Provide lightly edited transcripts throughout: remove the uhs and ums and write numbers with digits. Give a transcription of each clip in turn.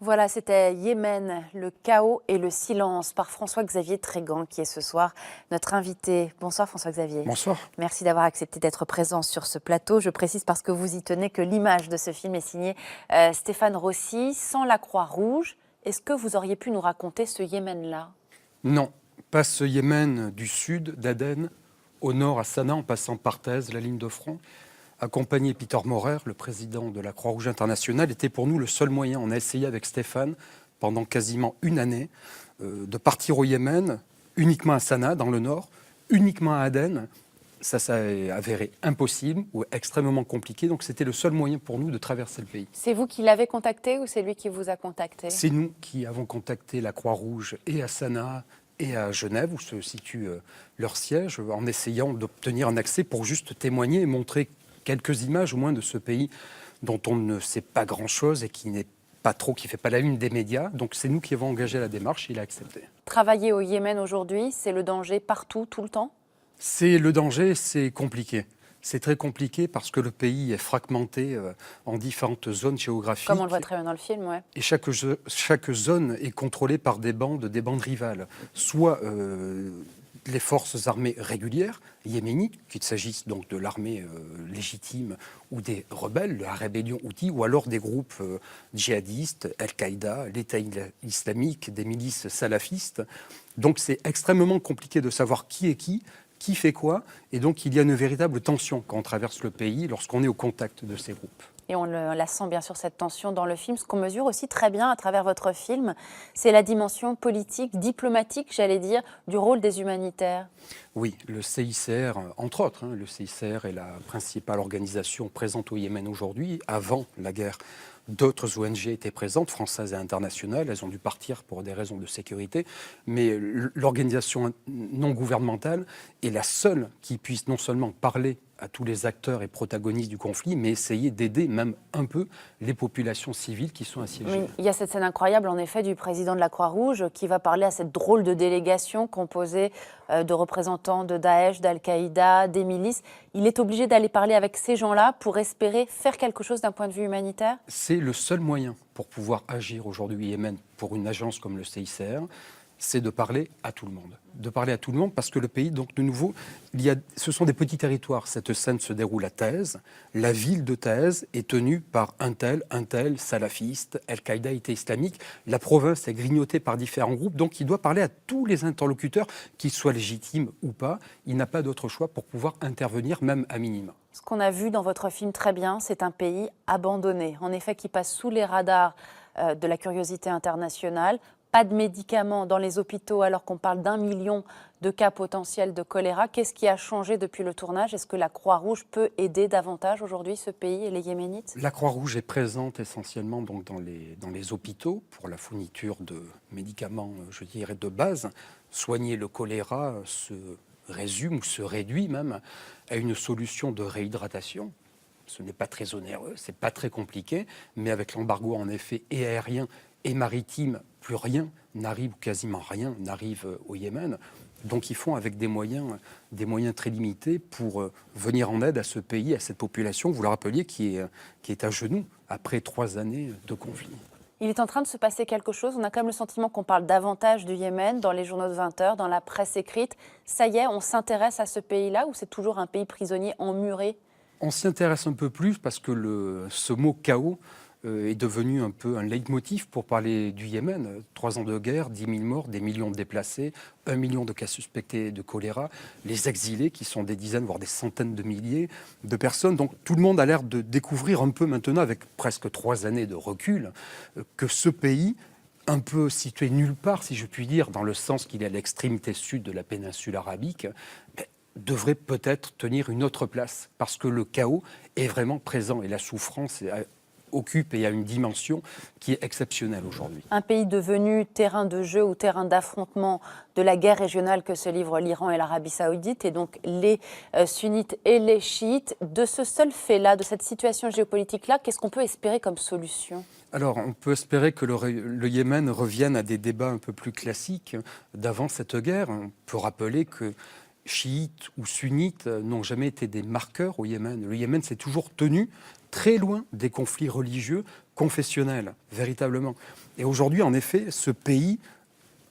Voilà, c'était Yémen, le chaos et le silence par François-Xavier Trégan qui est ce soir notre invité. Bonsoir François-Xavier. Bonsoir. Merci d'avoir accepté d'être présent sur ce plateau. Je précise parce que vous y tenez que l'image de ce film est signée Stéphane Rossi, sans la Croix-Rouge. Est-ce que vous auriez pu nous raconter ce Yémen-là? Non, pas ce Yémen du sud, d'Aden, au nord à Sanaa, en passant par Thèse, la ligne de front. Accompagné Peter Maurer, le président de la Croix-Rouge internationale, était pour nous le seul moyen. On a essayé avec Stéphane, pendant quasiment une année, de partir au Yémen, uniquement à Sanaa, dans le nord, uniquement à Aden. Ça s'est avéré impossible ou extrêmement compliqué. Donc c'était le seul moyen pour nous de traverser le pays. C'est vous qui l'avez contacté ou c'est lui qui vous a contacté? C'est nous qui avons contacté la Croix-Rouge et à Sanaa et à Genève, où se situe leur siège, en essayant d'obtenir un accès pour juste témoigner et montrer quelques images au moins de ce pays dont on ne sait pas grand-chose et qui n'est pas trop, qui ne fait pas la une des médias. Donc c'est nous qui avons engagé la démarche et il a accepté. Travailler au Yémen aujourd'hui, c'est le danger partout, tout le temps? C'est le danger, c'est compliqué. C'est très compliqué parce que le pays est fragmenté en différentes zones géographiques. Comme on le voit très bien dans le film, ouais. Et chaque zone est contrôlée par des bandes rivales. Soit les forces armées régulières yéménites, qu'il s'agisse donc de l'armée légitime ou des rebelles, la rébellion Houthi, ou alors des groupes djihadistes, Al-Qaïda, l'État islamique, des milices salafistes. Donc c'est extrêmement compliqué de savoir qui est qui fait quoi, et donc il y a une véritable tension quand on traverse le pays lorsqu'on est au contact de ces groupes. Et on la sent bien sûr cette tension dans le film. Ce qu'on mesure aussi très bien à travers votre film, c'est la dimension politique, diplomatique, j'allais dire, du rôle des humanitaires. Oui, le CICR, entre autres, le CICR est la principale organisation présente au Yémen aujourd'hui. Avant la guerre, d'autres ONG étaient présentes, françaises et internationales. Elles ont dû partir pour des raisons de sécurité. Mais l'organisation non gouvernementale est la seule qui puisse non seulement parler à tous les acteurs et protagonistes du conflit, mais essayer d'aider même un peu les populations civiles qui sont assiégées. Oui, il y a cette scène incroyable, en effet, du président de la Croix-Rouge qui va parler à cette drôle de délégation composée de représentants de Daesh, d'Al-Qaïda, des milices. Il est obligé d'aller parler avec ces gens-là pour espérer faire quelque chose d'un point de vue humanitaire? C'est le seul moyen pour pouvoir agir aujourd'hui au Yémen pour une agence comme le CICR, c'est de parler à tout le monde. De parler à tout le monde parce que le pays, donc de nouveau, ce sont des petits territoires. Cette scène se déroule à Thèse. La ville de Thèse est tenue par un tel, salafiste, Al-Qaïda, État islamique. La province est grignotée par différents groupes. Donc il doit parler à tous les interlocuteurs, qu'ils soient légitimes ou pas. Il n'a pas d'autre choix pour pouvoir intervenir, même à minima. Ce qu'on a vu dans votre film très bien, c'est un pays abandonné, en effet, qui passe sous les radars de la curiosité internationale. Pas de médicaments dans les hôpitaux alors qu'on parle d'1 million de cas potentiels de choléra. Qu'est-ce qui a changé depuis le tournage? Est-ce que la Croix-Rouge peut aider davantage aujourd'hui ce pays et les Yéménites? La Croix-Rouge est présente essentiellement donc dans les hôpitaux pour la fourniture de médicaments, je dirais, de base. Soigner le choléra se résume ou se réduit même à une solution de réhydratation. Ce n'est pas très onéreux, c'est pas très compliqué, mais avec l'embargo en effet et aérien et maritime, plus rien n'arrive, ou quasiment rien n'arrive au Yémen. Donc ils font avec des moyens très limités pour venir en aide à ce pays, à cette population, vous le rappeliez, qui est à genoux après 3 années de conflit. Il est en train de se passer quelque chose. On a quand même le sentiment qu'on parle davantage du Yémen dans les journaux de 20 heures, dans la presse écrite. Ça y est, on s'intéresse à ce pays-là ou c'est toujours un pays prisonnier emmuré? On s'y intéresse un peu plus parce que ce mot chaos est devenu un peu un leitmotiv pour parler du Yémen. 3 ans de guerre, 10 000 morts, des millions de déplacés, 1 million de cas suspectés de choléra, les exilés qui sont des dizaines, voire des centaines de milliers de personnes. Donc tout le monde a l'air de découvrir un peu maintenant, avec presque 3 années de recul, que ce pays, un peu situé nulle part, si je puis dire, dans le sens qu'il est à l'extrémité sud de la péninsule arabique, devrait peut-être tenir une autre place, parce que le chaos est vraiment présent et la souffrance occupe et a une dimension qui est exceptionnelle aujourd'hui. Un pays devenu terrain de jeu ou terrain d'affrontement de la guerre régionale que se livrent l'Iran et l'Arabie saoudite, et donc les sunnites et les chiites. De ce seul fait-là, de cette situation géopolitique-là, qu'est-ce qu'on peut espérer comme solution? Alors, on peut espérer que le Yémen revienne à des débats un peu plus classiques d'avant cette guerre. On peut rappeler que chiites ou sunnites n'ont jamais été des marqueurs au Yémen. Le Yémen s'est toujours tenu très loin des conflits religieux confessionnelle, véritablement. Et aujourd'hui, en effet, ce pays,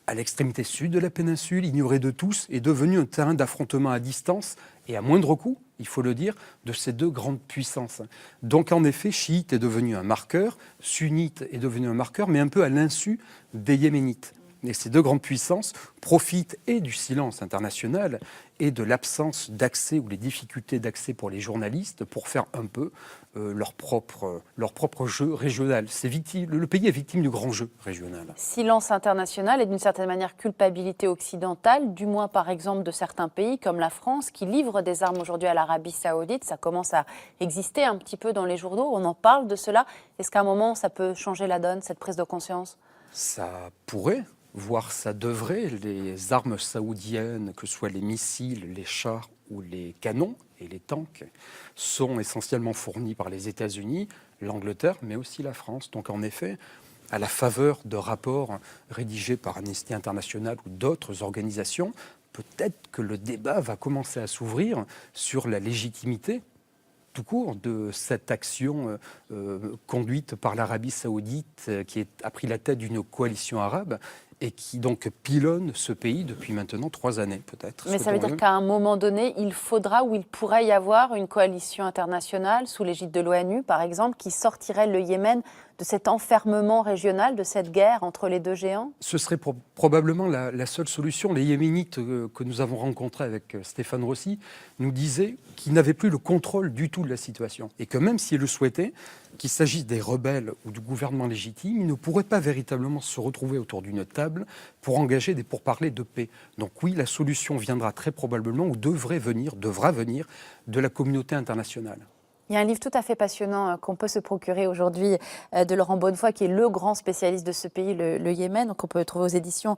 à l'extrémité sud de la péninsule, ignoré de tous, est devenu un terrain d'affrontement à distance et à moindre coût, il faut le dire, de ces deux grandes puissances. Donc en effet, chiite est devenu un marqueur, sunnite est devenu un marqueur, mais un peu à l'insu des yéménites. Et ces deux grandes puissances profitent et du silence international et de l'absence d'accès ou les difficultés d'accès pour les journalistes pour faire un peu leur propre jeu régional. Le pays est victime du grand jeu régional. Silence international et d'une certaine manière culpabilité occidentale, du moins par exemple de certains pays comme la France qui livre des armes aujourd'hui à l'Arabie Saoudite. Ça commence à exister un petit peu dans les journaux, on en parle de cela. Est-ce qu'à un moment ça peut changer la donne, cette prise de conscience ? Ça pourrait. Voire ça devrait, les armes saoudiennes, que ce soit les missiles, les chars ou les canons et les tanks, sont essentiellement fournis par les États-Unis, l'Angleterre, mais aussi la France. Donc en effet, à la faveur de rapports rédigés par Amnesty International ou d'autres organisations, peut-être que le débat va commencer à s'ouvrir sur la légitimité tout court de cette action conduite par l'Arabie Saoudite qui a pris la tête d'une coalition arabe et qui donc pilonne ce pays depuis maintenant 3 années peut-être. Mais ça veut dire qu'à un moment donné, il faudra ou il pourrait y avoir une coalition internationale sous l'égide de l'ONU, par exemple, qui sortirait le Yémen de cet enfermement régional, de cette guerre entre les deux géants ? Ce serait probablement la seule solution. Les Yéménites que nous avons rencontrés avec Stéphane Rossi nous disaient qu'ils n'avaient plus le contrôle du tout de la situation et que même s'ils le souhaitaient, qu'il s'agisse des rebelles ou du gouvernement légitime, ils ne pourraient pas véritablement se retrouver autour d'une table pour engager des pourparlers de paix. Donc oui, la solution viendra très probablement ou devra venir de la communauté internationale. Il y a un livre tout à fait passionnant qu'on peut se procurer aujourd'hui de Laurent Bonnefoy, qui est le grand spécialiste de ce pays, le Yémen, donc on peut le trouver aux éditions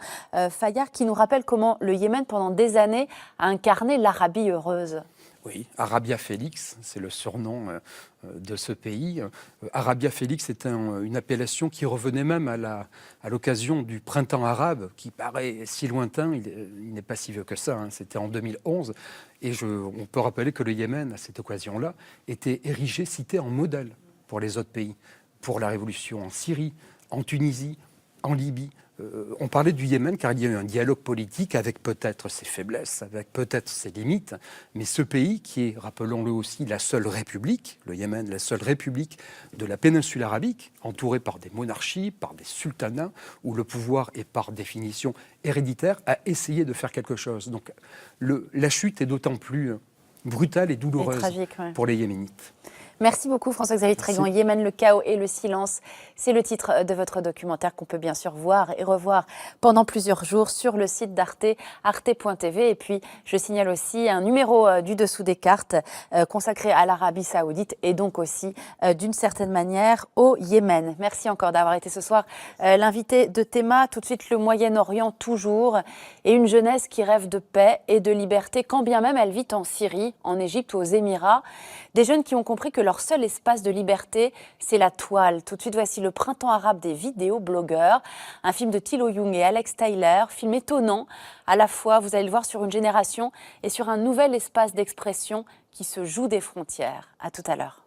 Fayard, qui nous rappelle comment le Yémen, pendant des années, a incarné l'Arabie heureuse. Oui, Arabia Felix, c'est le surnom de ce pays. Arabia Felix est une appellation qui revenait même à l'occasion du printemps arabe, qui paraît si lointain, il n'est pas si vieux que ça, hein, c'était en 2011. Et on peut rappeler que le Yémen, à cette occasion-là, était érigé, cité en modèle pour les autres pays, pour la révolution en Syrie, en Tunisie, en Libye. On parlait du Yémen car il y a eu un dialogue politique avec peut-être ses faiblesses, avec peut-être ses limites, mais ce pays qui est, rappelons-le aussi, la seule république, le Yémen, la seule république de la péninsule arabique, entourée par des monarchies, par des sultanats, où le pouvoir est par définition héréditaire, a essayé de faire quelque chose. Donc la chute est d'autant plus brutale et douloureuse pour les Yéménites. Merci beaucoup François-Xavier Trégan. Yémen, le chaos et le silence, c'est le titre de votre documentaire qu'on peut bien sûr voir et revoir pendant plusieurs jours sur le site d'Arte, arte.tv. Et puis je signale aussi un numéro du dessous des cartes consacré à l'Arabie Saoudite et donc aussi d'une certaine manière au Yémen. Merci encore d'avoir été ce soir l'invité de Théma. Tout de suite le Moyen-Orient toujours et une jeunesse qui rêve de paix et de liberté quand bien même elle vit en Syrie, en Égypte ou aux Émirats. Des jeunes qui ont compris que leur seul espace de liberté, c'est la toile. Tout de suite, voici Le Printemps arabe des vidéoblogueurs, un film de Thilo Jung et Alex Tyler, film étonnant, à la fois, vous allez le voir, sur une génération et sur un nouvel espace d'expression qui se joue des frontières. À tout à l'heure.